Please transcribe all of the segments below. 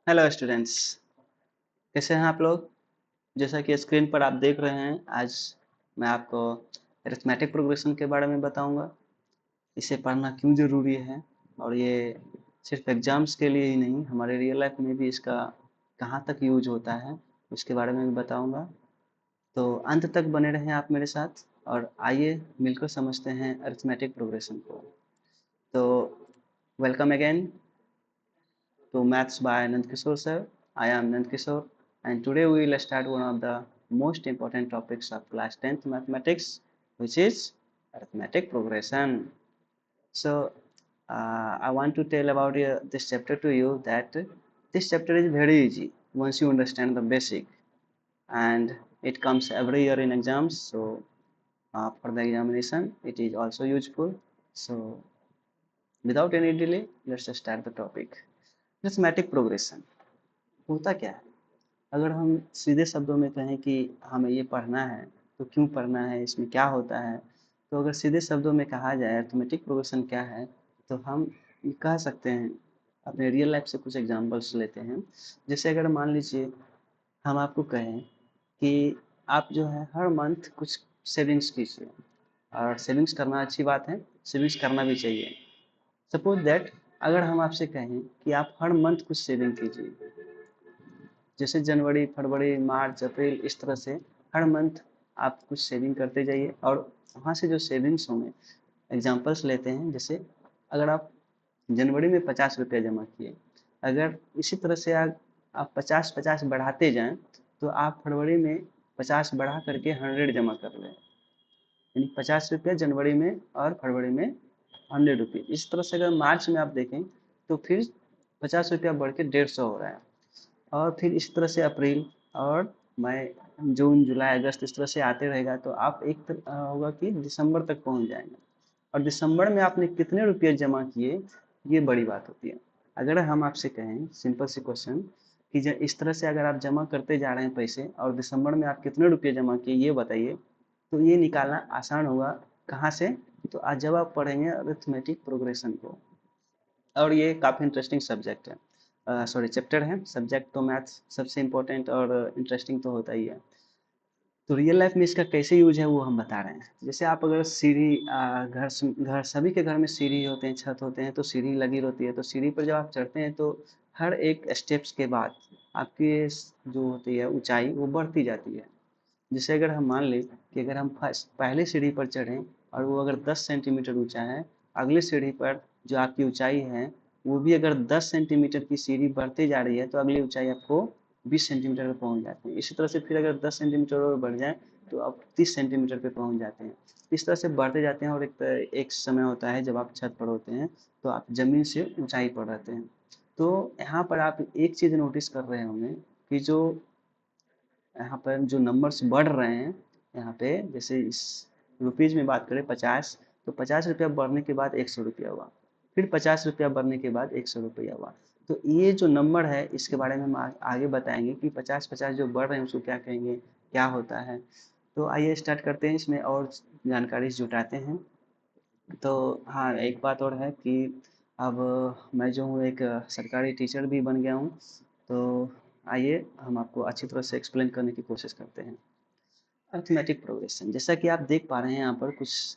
Hello students, कैसे हैं आप लोग। जैसा कि स्क्रीन पर आप देख रहे हैं, आज मैं आपको अरिथमेटिक प्रोग्रेशन के बारे में बताऊंगा। इसे पढ़ना क्यों ज़रूरी है और ये सिर्फ एग्जाम्स के लिए ही नहीं, हमारे रियल लाइफ में भी इसका कहाँ तक यूज होता है उसके बारे में भी बताऊंगा। तो अंत तक बने रहें आप मेरे साथ और आइए मिलकर समझते हैं अरिथमेटिक प्रोग्रेशन को। तो welcome again to Maths by Nand Kishore sir. I am Nand Kishore, and today we will start one of the most important topics of class 10th mathematics, which is arithmetic progression. So I want to tell about this chapter to you that this chapter is very easy once you understand the basic, and it comes every year in exams. So for the examination it is also useful. So without any delay, let's start the topic. Arithmetic progression होता क्या है? अगर हम सीधे शब्दों में कहें कि हमें ये पढ़ना है, तो क्यों पढ़ना है, इसमें क्या होता है? तो अगर सीधे शब्दों में कहा जाए अरिथमेटिक प्रोग्रेशन क्या है, तो हम ये कह सकते हैं, अपने रियल लाइफ से कुछ एग्जांपल्स लेते हैं। जैसे अगर मान लीजिए हम आपको कहें कि आप जो है हर मंथ कुछ सेविंग्स कीजिए, और सेविंग्स करना अच्छी बात है, सेविंग्स करना भी चाहिए। सपोज दैट अगर हम आपसे कहें कि आप हर मंथ कुछ सेविंग कीजिए, जैसे जनवरी, फरवरी, मार्च, अप्रैल, इस तरह से हर मंथ आप कुछ सेविंग करते जाइए, और वहाँ से जो सेविंग्स होंगे, एग्जांपल्स लेते हैं। जैसे अगर आप जनवरी में 50 रुपया जमा किए, अगर इसी तरह से आप 50-50 बढ़ाते जाएं, तो आप फरवरी में 50 बढ़ा करके 100 जमा कर लें, यानी 50 रुपया जनवरी में और फरवरी में 100 रुपये। इस तरह से अगर मार्च में आप देखें, तो फिर 50 रुपया बढ़ के 150 हो रहा है, और फिर इस तरह से अप्रैल और मई, जून, जुलाई, अगस्त, इस तरह से आते रहेगा, तो आप होगा कि दिसंबर तक पहुंच जाएंगे। और दिसंबर में आपने कितने रुपये जमा किए, ये बड़ी बात होती है। अगर हम आपसे कहें सिंपल सी क्वेश्चन कि इस तरह से अगर आप जमा करते जा रहे हैं पैसे, और दिसंबर में आप कितने रुपये जमा किए ये बताइए, तो ये निकालना आसान होगा। कहाँ से? तो आज जब आप पढ़ेंगे अरिथमेटिक प्रोग्रेशन को, और ये काफ़ी इंटरेस्टिंग सब्जेक्ट है, सॉरी चैप्टर है। सब्जेक्ट तो मैथ्स सबसे इम्पोर्टेंट और इंटरेस्टिंग तो होता ही है। तो रियल लाइफ में इसका कैसे यूज है वो हम बता रहे हैं। जैसे आप अगर सीढ़ी, घर सभी के घर में सीढ़ी होते हैं, छत होते हैं, तो सीढ़ी लगी होती है। तो सीढ़ी पर जब आप चढ़ते हैं, तो हर एक स्टेप्स के बाद आपकी जो होती है ऊंचाई वो बढ़ती जाती है। जैसे अगर हम मान लें कि अगर हम फर्स्ट पहले सीढ़ी पर चढ़ें और वो अगर 10 सेंटीमीटर ऊंचा है, अगली सीढ़ी पर जो आपकी ऊंचाई है वो भी अगर 10 सेंटीमीटर की सीढ़ी बढ़ती जा रही है, तो अगली ऊंचाई आपको 20 सेंटीमीटर पर पहुंच जाती है। इसी तरह से फिर अगर 10 सेंटीमीटर और बढ़ जाए, तो आप 30 सेंटीमीटर पे पहुंच जाते हैं। इस तरह से बढ़ते जाते हैं, और एक समय होता है जब आप छत पर होते हैं, तो आप जमीन से ऊंचाई पर रहते हैं। तो यहाँ पर आप एक चीज़ नोटिस कर रहे होंगे कि जो यहाँ पर जो नंबर्स बढ़ रहे हैं, यहाँ पे जैसे इस रुपीज़ में बात करें 50, तो 50 रुपया बढ़ने के बाद 100 रुपया हुआ, फिर 50 रुपया बढ़ने के बाद 100 रुपया हुआ। तो ये जो नंबर है इसके बारे में हम आगे बताएंगे कि 50-50 जो बढ़ रहे हैं उसको क्या कहेंगे, क्या होता है। तो आइए स्टार्ट करते हैं, इसमें और जानकारी जुटाते हैं। तो हाँ, एक बात और है कि अब मैं जो हूँ एक सरकारी टीचर भी बन गया हूँ। तो आइए हम आपको अच्छी तरह से एक्सप्लेन करने की कोशिश करते हैं। अरिथमेटिक प्रोग्रेशन, जैसा कि आप देख पा रहे हैं यहाँ पर कुछ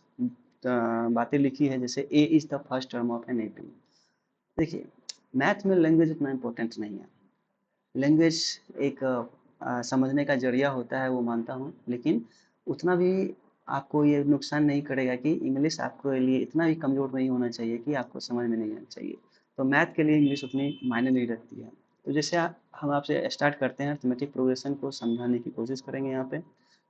बातें लिखी है। जैसे A is the first term of an AP. देखिए, मैथ में लैंग्वेज उतना इम्पोर्टेंट नहीं है। लैंग्वेज एक समझने का जरिया होता है, वो मानता हूँ, लेकिन उतना भी आपको ये नुकसान नहीं करेगा कि इंग्लिश आपके लिए इतना भी कमज़ोर नहीं होना चाहिए कि आपको समझ में नहीं आना चाहिए। तो मैथ के लिए इंग्लिश उतनी मायने नहीं रखती है। तो जैसे हम आपसे स्टार्ट करते हैं, अरिथमेटिक प्रोग्रेशन को समझाने की कोशिश करेंगे। यहाँ पे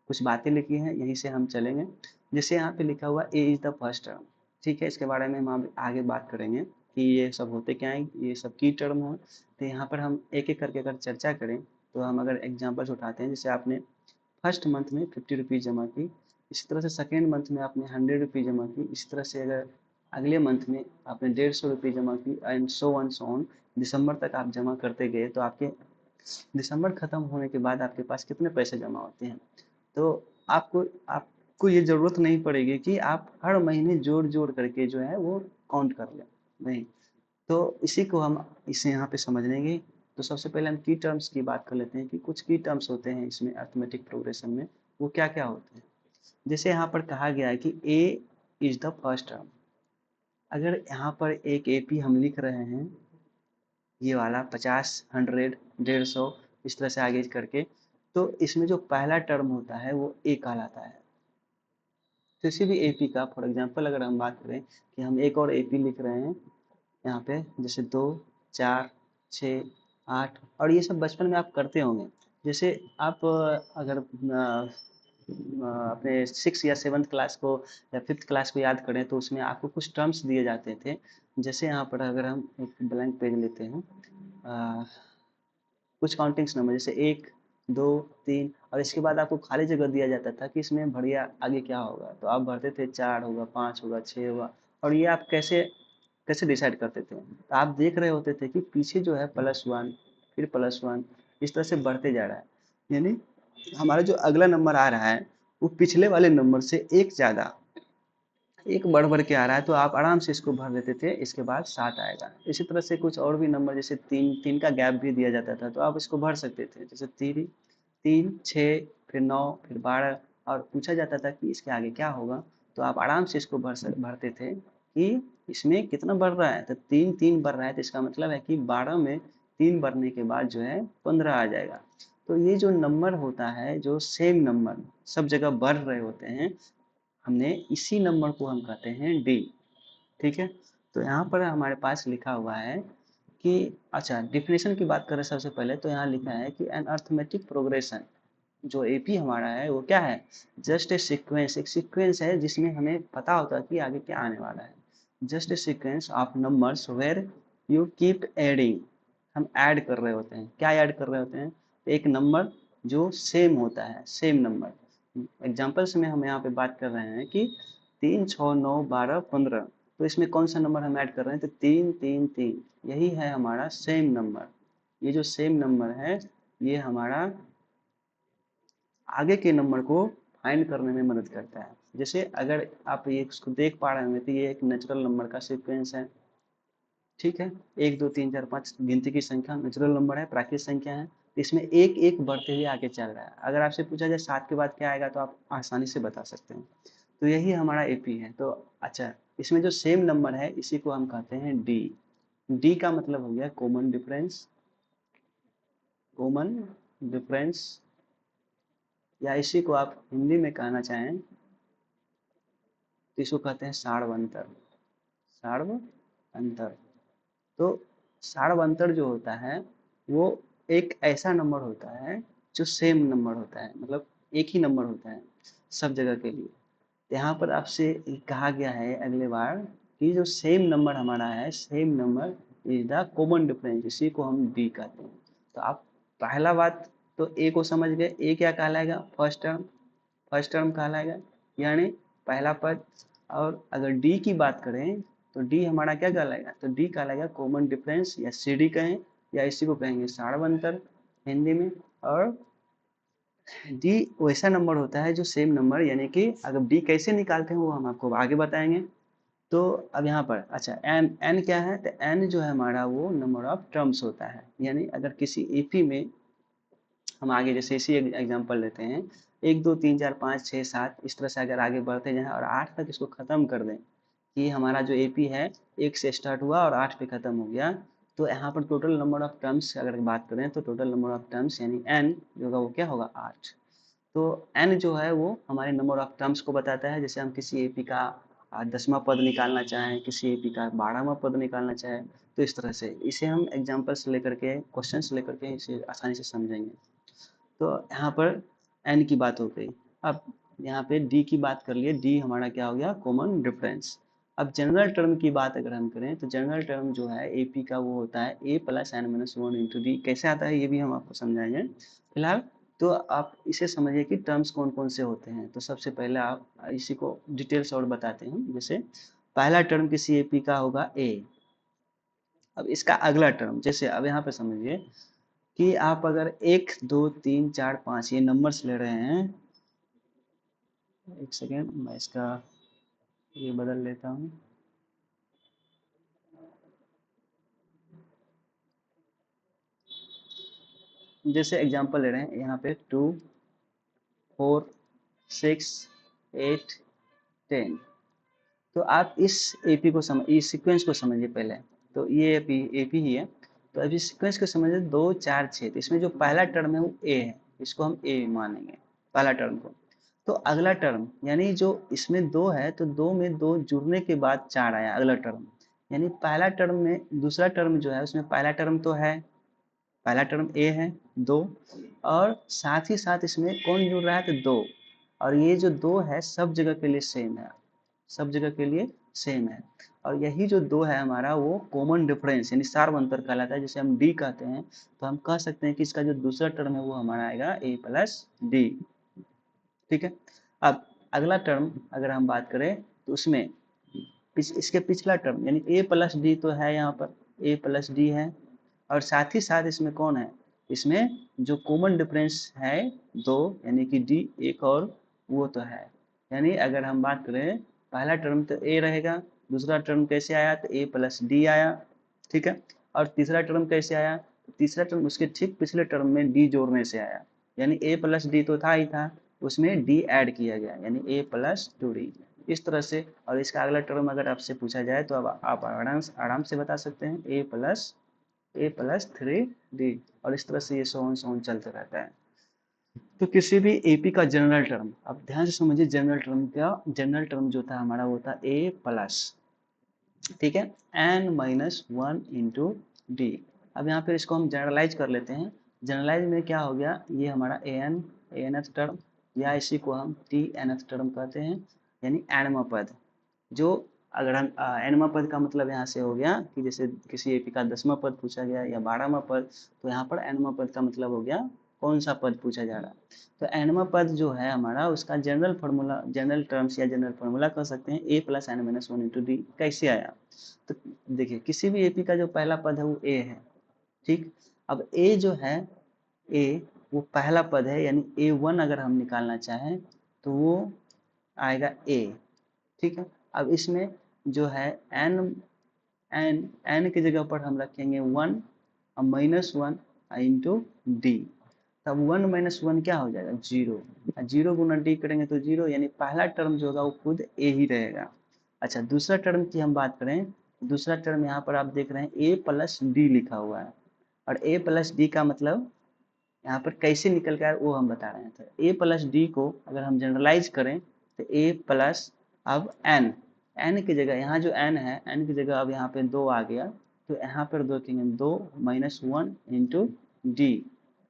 कुछ बातें लिखी हैं, यहीं से हम चलेंगे। जैसे यहाँ पे लिखा हुआ A is the first term, ठीक है, इसके बारे में हम आगे बात करेंगे कि ये सब होते क्या हैं, ये सब की टर्म हो। तो यहाँ पर हम एक एक करके अगर चर्चा करें, तो हम अगर एग्जांपल्स उठाते हैं, जैसे आपने फर्स्ट मंथ में 50 रुपीज़ जमा की, इसी तरह से सेकेंड मंथ में आपने 100 रुपीज़ जमा की, इसी तरह से अगर अगले मंथ में आपने 150 रुपये जमा की, एंड सो ऑन दिसंबर तक आप जमा करते गए, तो आपके दिसंबर खत्म होने के बाद आपके पास कितने पैसे जमा होते हैं। तो आपको ये ज़रूरत नहीं पड़ेगी कि आप हर महीने जोड़ जोड़ करके जो है वो काउंट कर लें, नहीं। तो इसी को हम इसे यहाँ पे समझ लेंगे तो सबसे पहले हम की टर्म्स की बात कर लेते हैं कि कुछ की टर्म्स होते हैं इसमें अरिथमेटिक प्रोग्रेशन में, वो क्या क्या होते हैं। जैसे यहाँ पर कहा गया है कि ए इज द फर्स्ट टर्म। अगर यहाँ पर एक एपी हम लिख रहे हैं, ये वाला 50, 100, 150 इस तरह से आगे करके, तो इसमें जो पहला टर्म होता है वो ए कहलाता है। किसी भी एपी का फॉर एग्जांपल अगर हम बात करें कि हम एक और एपी लिख रहे हैं यहाँ पे, जैसे 2, 4, 6, 8, और ये सब बचपन में आप करते होंगे। जैसे आप अगर अपने 6 या 7th क्लास को या 5th क्लास को याद करें तो उसमें आपको कुछ टर्म्स दिए जाते थे। जैसे यहाँ पर अगर हम एक ब्लैंक पेज लेते हैं, कुछ काउंटिंग्स नंबर जैसे 1, 2, 3, और इसके बाद आपको खाली जगह दिया जाता था कि इसमें भरिया आगे क्या होगा, तो आप भरते थे 4 होगा, 5 होगा, 6 होगा। और ये आप कैसे कैसे डिसाइड करते थे, तो आप देख रहे होते थे कि पीछे जो है +1, फिर +1, इस तरह से बढ़ते जा रहा है। यानी हमारा जो अगला नंबर आ रहा है वो पिछले वाले नंबर से एक ज़्यादा, एक बढ़ बढ़ के आ रहा है, तो आप आराम से इसको भर देते थे, इसके बाद 7 आएगा। इसी तरह से कुछ और भी नंबर जैसे 3 का गैप भी दिया जाता था, तो आप इसको भर सकते थे, जैसे 3, 3, 6, फिर 9, फिर 12, और पूछा जाता था कि इसके आगे क्या होगा, तो आप आराम से इसको भरते थे कि इसमें कितना बढ़ रहा है, तो 3 बढ़ रहा है, तो इसका मतलब है कि 12 में 3 बढ़ने के बाद जो है 15 आ जाएगा। तो ये जो नंबर होता है, जो सेम नंबर सब जगह बढ़ रहे होते हैं, हमने इसी नंबर को हम कहते हैं डी। ठीक है, तो यहाँ पर हमारे पास लिखा हुआ है कि, अच्छा डिफिनेशन की बात करें सबसे पहले, तो यहाँ लिखा है कि एन अर्थमेटिक प्रोग्रेशन, जो एपी हमारा है वो क्या है, जस्ट ए सीक्वेंस, एक सीक्वेंस है जिसमें हमें पता होता है कि आगे क्या आने वाला है। Just a sequence of numbers where you keep adding, हम ऐड कर रहे होते हैं। क्या ऐड कर रहे होते हैं, एक नंबर जो सेम होता है, सेम नंबर। एग्जाम्पल्स में हम यहाँ पे बात कर रहे हैं कि 3, 6, 9, 12, 15, तो इसमें कौन सा नंबर हम ऐड कर रहे हैं, तो 3, 3, 3, यही है हमारा सेम नंबर। ये जो सेम नंबर है ये हमारा आगे के नंबर को फाइंड करने में मदद करता है। जैसे अगर आप ये इसको देख पा रहे होंगे तो ये एक नेचुरल नंबर का सीक्वेंस है। ठीक है, 1, 2, 3, 4, 5 गिनती की संख्या नेचुरल नंबर है, प्राकृतिक संख्या है। इसमें एक एक बढ़ते हुए आगे चल रहा है। अगर आपसे पूछा जाए 7 के बाद क्या आएगा, तो आप आसानी से बता सकते हैं। तो यही हमारा एपी है। तो अच्छा, इसमें जो सेम नंबर है इसी को हम कहते हैं डी। डी का मतलब हो गया कॉमन डिफरेंस, कॉमन डिफरेंस, या इसी को आप हिंदी में कहना चाहें तो इसको कहते हैं सार्वंतर, सार्वंतर। तो सार्वंतर जो होता है वो एक ऐसा नंबर होता है जो सेम नंबर होता है, मतलब एक ही नंबर होता है सब जगह के लिए। यहाँ पर आपसे कहा गया है अगले बार कि जो सेम नंबर हमारा है, same number is the common difference, इसी को हम डी कहते हैं। तो आप पहला बात तो ए को समझ गए, ए क्या कहलाएगा, फर्स्ट टर्म, फर्स्ट टर्म कहलाएगा, यानी पहला पद। और अगर डी की बात करें तो डी हमारा क्या कहलाएगा, तो डी कहलाएगा कॉमन डिफरेंस, या सी डी कहें, या इसी को कहेंगे सार्वंतर हिंदी में। और डी वैसा नंबर होता है जो सेम नंबर, यानी कि अगर डी कैसे निकालते हैं वो हम आपको आगे बताएंगे। तो अब यहाँ पर अच्छा एन, एन क्या है, तो एन जो है हमारा वो नंबर ऑफ टर्म्स होता है। यानी अगर किसी एपी में हम आगे जैसे इसी एग्जांपल लेते हैं, 1, 2, 3, 4, 5, 6, 7 इस तरह से अगर आगे बढ़ते जाएं और 8 तक इसको खत्म कर दें, कि हमारा जो एपी है 1 से स्टार्ट हुआ और 8 पे खत्म हो गया, तो यहाँ पर टोटल नंबर ऑफ टर्म्स अगर बात करें तो टोटल नंबर ऑफ टर्म्स यानी एन जो होगा वो क्या होगा, 8। तो एन जो है वो हमारे नंबर ऑफ टर्म्स को बताता है। जैसे हम किसी एपी का 10वां पद निकालना चाहें, किसी एपी का 12वां पद निकालना चाहें, तो इस तरह से इसे हम एग्जाम्पल्स लेकर के, क्वेश्चंस लेकर के इसे आसानी से समझेंगे। तो यहाँ पर एन की बात हो गई। अब यहाँ पे डी की बात कर लिए, डी हमारा क्या हो गया, कॉमन डिफरेंस। अब जनरल टर्म की बात अगर हम करें तो जनरल टर्म जो है एपी का वो होता है A plus N minus one into D. कैसे आता है ये भी हम आपको समझाएंगे फिलहाल। तो आप इसे समझिए कि टर्म्स कौन कौन से होते हैं। तो सबसे पहले आप इसी को डिटेल्स और बताते हैं। जैसे पहला टर्म किसी एपी का होगा ए। अब इसका अगला टर्म, जैसे अब यहाँ पे समझिए कि आप अगर 1, 2, 3, 4, 5 ये नंबर्स ले रहे हैं, एक सेकेंड मैं इसका ये बदल लेता हूँ। जैसे एग्जांपल ले रहे हैं यहाँ पे 2 4 6 8 10। तो आप इस एपी को समझ, इस सीक्वेंस को समझिए पहले। तो ये एपी एपी ही है। तो अभी सीक्वेंस को समझिए 2 4 6। तो इसमें जो पहला टर्म है वो ए है, इसको हम ए मानेंगे पहला टर्म को। तो अगला टर्म यानी जो इसमें 2 है, तो 2 में 2 जुड़ने के बाद 4 आया अगला टर्म। यानी पहला टर्म में दूसरा टर्म जो है उसमें पहला टर्म तो है, पहला टर्म ए है 2, और साथ ही साथ इसमें कौन जुड़ रहा है, तो 2। और ये जो 2 है सब जगह के लिए सेम है, सब जगह के लिए सेम है। और यही जो 2 है हमारा वो कॉमन डिफरेंस यानी सार्व अंतर कहलाता है, जिसे हम डी कहते हैं। तो हम कह सकते हैं कि इसका जो दूसरा टर्म है वो हमारा आएगा ए प्लस डी। ठीक है। अब अगला टर्म अगर हम बात करें तो उसमें इसके पिछला टर्म यानी ए प्लस डी तो है, यहाँ पर ए प्लस डी है, और साथ ही साथ इसमें कौन है, इसमें जो कॉमन डिफरेंस है 2 यानी कि डी एक और वो तो है। यानी अगर हम बात करें पहला टर्म तो ए रहेगा, दूसरा टर्म कैसे आया, तो ए प्लस डी आया। ठीक है। और तीसरा टर्म कैसे आया, तीसरा टर्म उसके ठीक पिछले टर्म में डी जोड़ने से आया। यानी ए प्लस डी तो था ही था, उसमें डी ऐड किया गया यानी ए प्लस टू डी, इस तरह से। और इसका अगला टर्म अगर आपसे पूछा जाए तो अब आप आराम से बता सकते हैं ए प्लस थ्री डी, और इस तरह से ये सोन चलते रहता है। तो किसी भी एपी का जनरल टर्म, अब ध्यान से समझिए, जनरल टर्म जो था हमारा वो था ए प्लस, ठीक है, n minus one into d. अब यहाँ पे इसको हम जनरलाइज कर लेते हैं। जनरलाइज में क्या हो गया, ये हमारा ए एन एथ टर्म, या इसी को हम टी एन एथ टर्म कहते हैं, यानी एनवा पद। जो अगर हम एनवा पद का मतलब यहाँ से हो गया कि जैसे किसी एपी का 10वां पद पूछा गया या 12वां पद, तो यहाँ पर एनवा पद का मतलब हो गया कौन सा पद पूछा जा रहा है। तो एनवा पद जो है हमारा उसका जनरल फार्मूला, जनरल टर्म्स या जनरल फार्मूला कह सकते हैं A plus N minus one into D. कैसे आया, तो देखिए किसी भी एपी का जो पहला पद है वो ए है। ठीक। अब ए जो है, ए वो पहला पद है, यानी ए वन अगर हम निकालना चाहें तो वो आएगा ए। ठीक है। अब इसमें जो है एन एन एन की जगह पर हम रखेंगे वन और माइनस वन इंटू डी। तब वन माइनस वन क्या हो जाएगा, जीरो। जीरो गुना डी करेंगे तो जीरो, यानी पहला टर्म जो होगा वो खुद ए ही रहेगा। अच्छा, दूसरा टर्म की हम बात करें, दूसरा टर्म यहाँ पर आप देख रहे हैं ए प्लस डी लिखा हुआ है, और ए प्लस डी का मतलब यहाँ पर कैसे निकल कर वो हम बता रहे हैं। तो ए प्लस डी को अगर हम जनरलाइज करें तो ए प्लस, अब एन, एन की जगह यहाँ जो एन है, एन की जगह अब यहाँ पे दो आ गया, तो यहाँ पर दो देखेंगे, दो माइनस वन इंटू डी,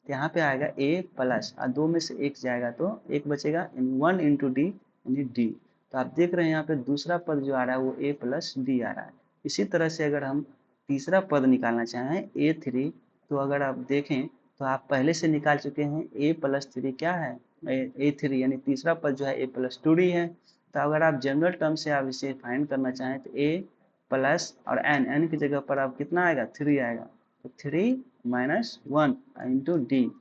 तो यहाँ पे आएगा ए प्लस, और दो में से एक जाएगा तो एक बचेगा, वन इंटू डी यानी डी। तो आप देख रहे हैं यहाँ पे दूसरा पद जो आ रहा है वो ए प्लस डी आ रहा है। इसी तरह से अगर हम तीसरा पद निकालना चाहें ए थ्री, तो अगर आप देखें तो आप पहले से निकाल चुके हैं ए प्लस थ्री क्या है, ए थ्री, यानी तीसरा पद जो है ए प्लस टू डी है। तो अगर आप जनरल टर्म से आप इसे फाइंड करना चाहें तो ए प्लस और एन, एन की जगह पर आप कितना आएगा, थ्री आएगा, तो three minus one into D,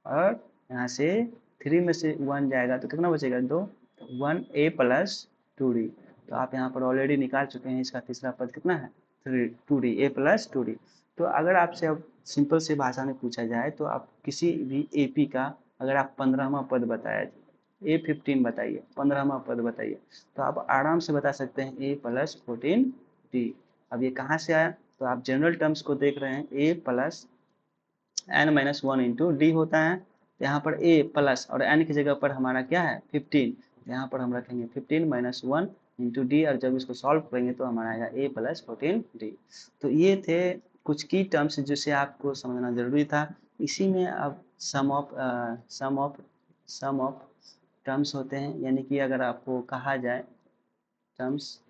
और यहाँ से थ्री में से वन जाएगा तो कितना बचेगा, दो, वन ए प्लस टू डी। तो आप यहाँ पर ऑलरेडी निकाल चुके हैं, इसका तीसरा पद कितना है, three two d, a plus two d. तो अगर आपसे अब सिंपल से भाषा में पूछा जाए तो आप किसी भी एपी का अगर आप 15वां पद बताया, ए15 बताइए, 15वां पद बताइए, तो आप आराम से बता सकते हैं ए प्लस 14 डी। अब ये कहाँ से आया, तो आप जनरल टर्म्स को देख रहे हैं, A plus N minus one into D होता है। यहाँ पर ए प्लस और एन की जगह पर हमारा क्या है 15, यहाँ पर हम रखेंगे 15 माइनस वन इंटू डी, और जब इसको सॉल्व करेंगे तो हमारा आएगा ए प्लस 14 डी। तो ये थे कुछ की टर्म्स जिसे आपको समझना जरूरी था। इसी में अब सम ऑफ टर्म्स होते हैं, यानी कि अगर आपको कहा जाए टर्म्स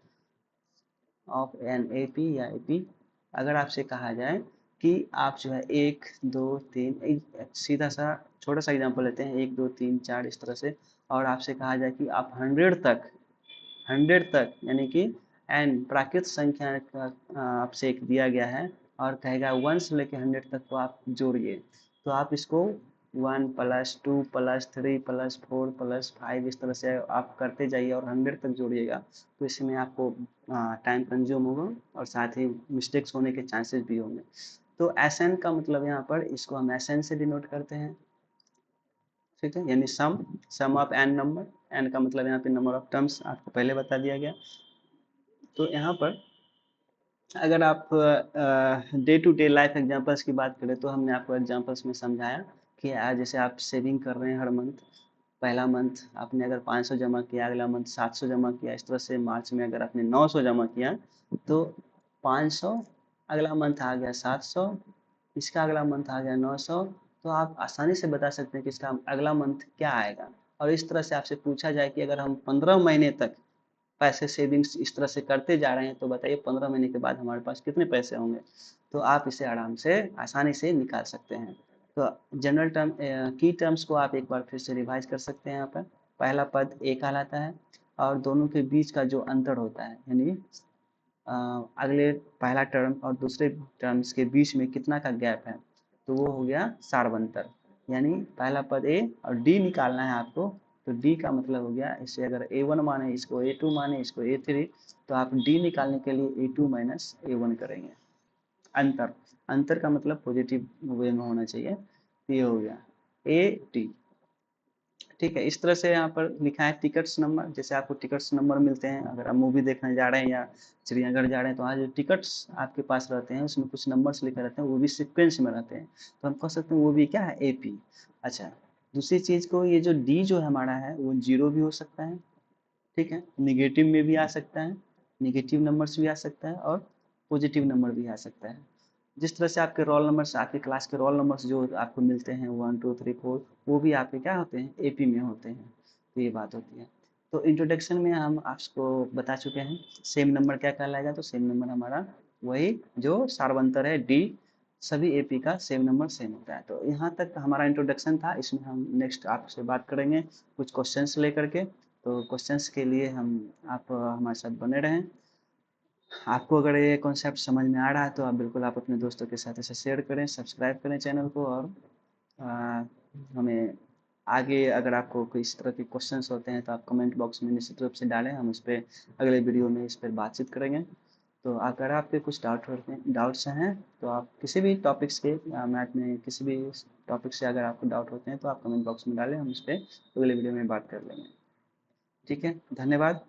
ऑफ एन एपी या एपी, अगर आपसे कहा जाए कि आप जो है एक दो तीन, एक सीधा सा छोटा सा एग्जांपल लेते हैं, एक दो तीन चार इस तरह से, और आपसे कहा जाए कि आप 100 तक यानी कि एन प्राकृत संख्या का आपसे एक दिया गया है, और कहेगा 1 से लेकर 100 तक को आप जोड़िए, तो आप इसको 1 प्लस 2 प्लस 3 प्लस 4 प्लस 5 इस तरह से आप करते जाइए और 100 तक जोड़िएगा। तो इसमें आपको टाइम कंज्यूम होगा और साथ ही मिस्टेक्स होने के चांसेस भी होंगे। तो एसएन का मतलब यहाँ पर इसको हम एसएन से डिनोट करते हैं, ठीक है, यानी सम ऑफ एन नंबर, एन का मतलब यहाँ पे नंबर ऑफ टर्म्स आपको पहले बता दिया गया। तो यहाँ पर अगर आप day to day life examples की बात करें तो हमने आपको एग्जांपल्स में समझाया कि जैसे आप सेविंग कर रहे हैं हर मंथ, पहला मंथ आपने अगर 500 जमा किया, अगला मंथ 700 जमा किया, इस तरह से मार्च में अगर आपने 900 जमा किया तो 500, अगला मंथ आ गया 700, इसका अगला मंथ आ गया 900, तो आप आसानी से बता सकते हैं कि इसका अगला मंथ क्या आएगा। और इस तरह से आपसे पूछा जाए कि अगर हम 15 महीने तक पैसे सेविंग्स इस तरह से करते जा रहे हैं तो बताइए 15 महीने के बाद हमारे पास कितने पैसे होंगे। तो आप इसे आराम से आसानी से निकाल सकते हैं। तो जनरल टर्म की टर्म्स को आप एक बार फिर से रिवाइज कर सकते हैं। यहाँ पर पहला पद ए कहलाता है और दोनों के बीच का जो अंतर होता है, यानी अगले पहला टर्म और दूसरे टर्म्स के बीच में कितना का गैप है, तो वो हो गया सार्वंतर। यानी पहला पद ए और डी निकालना है आपको, तो डी का मतलब हो गया, इसे अगर ए1 माने, इसको ए2 माने, इसको ए3, तो आप डी निकालने के लिए ए2 माइनस ए1 करेंगे। अंतर, अंतर का मतलब पॉजिटिव वे में होना चाहिए। ये हो गया ए टी, ठीक है। इस तरह से यहाँ पर लिखा है टिकट्स नंबर, जैसे आपको टिकट्स नंबर मिलते हैं अगर आप मूवी देखने जा रहे हैं या चिड़ियाघर जा रहे हैं, तो आज जो टिकट्स आपके पास रहते हैं उसमें कुछ नंबर्स लिखे रहते हैं, वो भी सीक्वेंस में रहते हैं, तो हम कह सकते हैं वो भी क्या है, एपी। अच्छा, दूसरी चीज को, ये जो डी जो हमारा है वो जीरो भी हो सकता है, ठीक है, निगेटिव में भी आ सकता है, निगेटिव नंबर्स भी आ सकता है और पॉजिटिव नंबर भी आ सकता है। जिस तरह से आपके रोल नंबर्स, आपके क्लास के रोल नंबर्स जो आपको मिलते हैं 1 2 3 4, वो भी आपके क्या होते हैं, एपी में होते हैं। तो ये बात होती है। तो इंट्रोडक्शन में हम आपको बता चुके हैं सेम नंबर क्या कहलाएगा। तो सेम नंबर हमारा वही जो सार्वंतर है डी, सभी एपी का सेम नंबर सेम होता है। तो यहाँ तक हमारा इंट्रोडक्शन था। इसमें हम नेक्स्ट आपसे बात करेंगे कुछ क्वेश्चंस लेकर के। तो क्वेश्चंस के लिए आप हमारे साथ बने रहें। आपको अगर ये कॉन्सेप्ट समझ में आ रहा है तो आप बिल्कुल आप अपने दोस्तों के साथ इसे शेयर करें, सब्सक्राइब करें चैनल को, और आ, हमें आगे अगर आपको कोई इस तरह के क्वेश्चंस होते हैं तो आप कमेंट बॉक्स में निश्चित रूप से डालें, हम इस पर अगले वीडियो में इस पर बातचीत करेंगे। तो अगर आपके कुछ डाउट्स हैं तो आप किसी भी टॉपिक्स के, मैथ में किसी भी टॉपिक से अगर आपको डाउट होते हैं तो आप कमेंट बॉक्स में डालें, हम इस पर अगले वीडियो में बात कर लेंगे। ठीक है, धन्यवाद।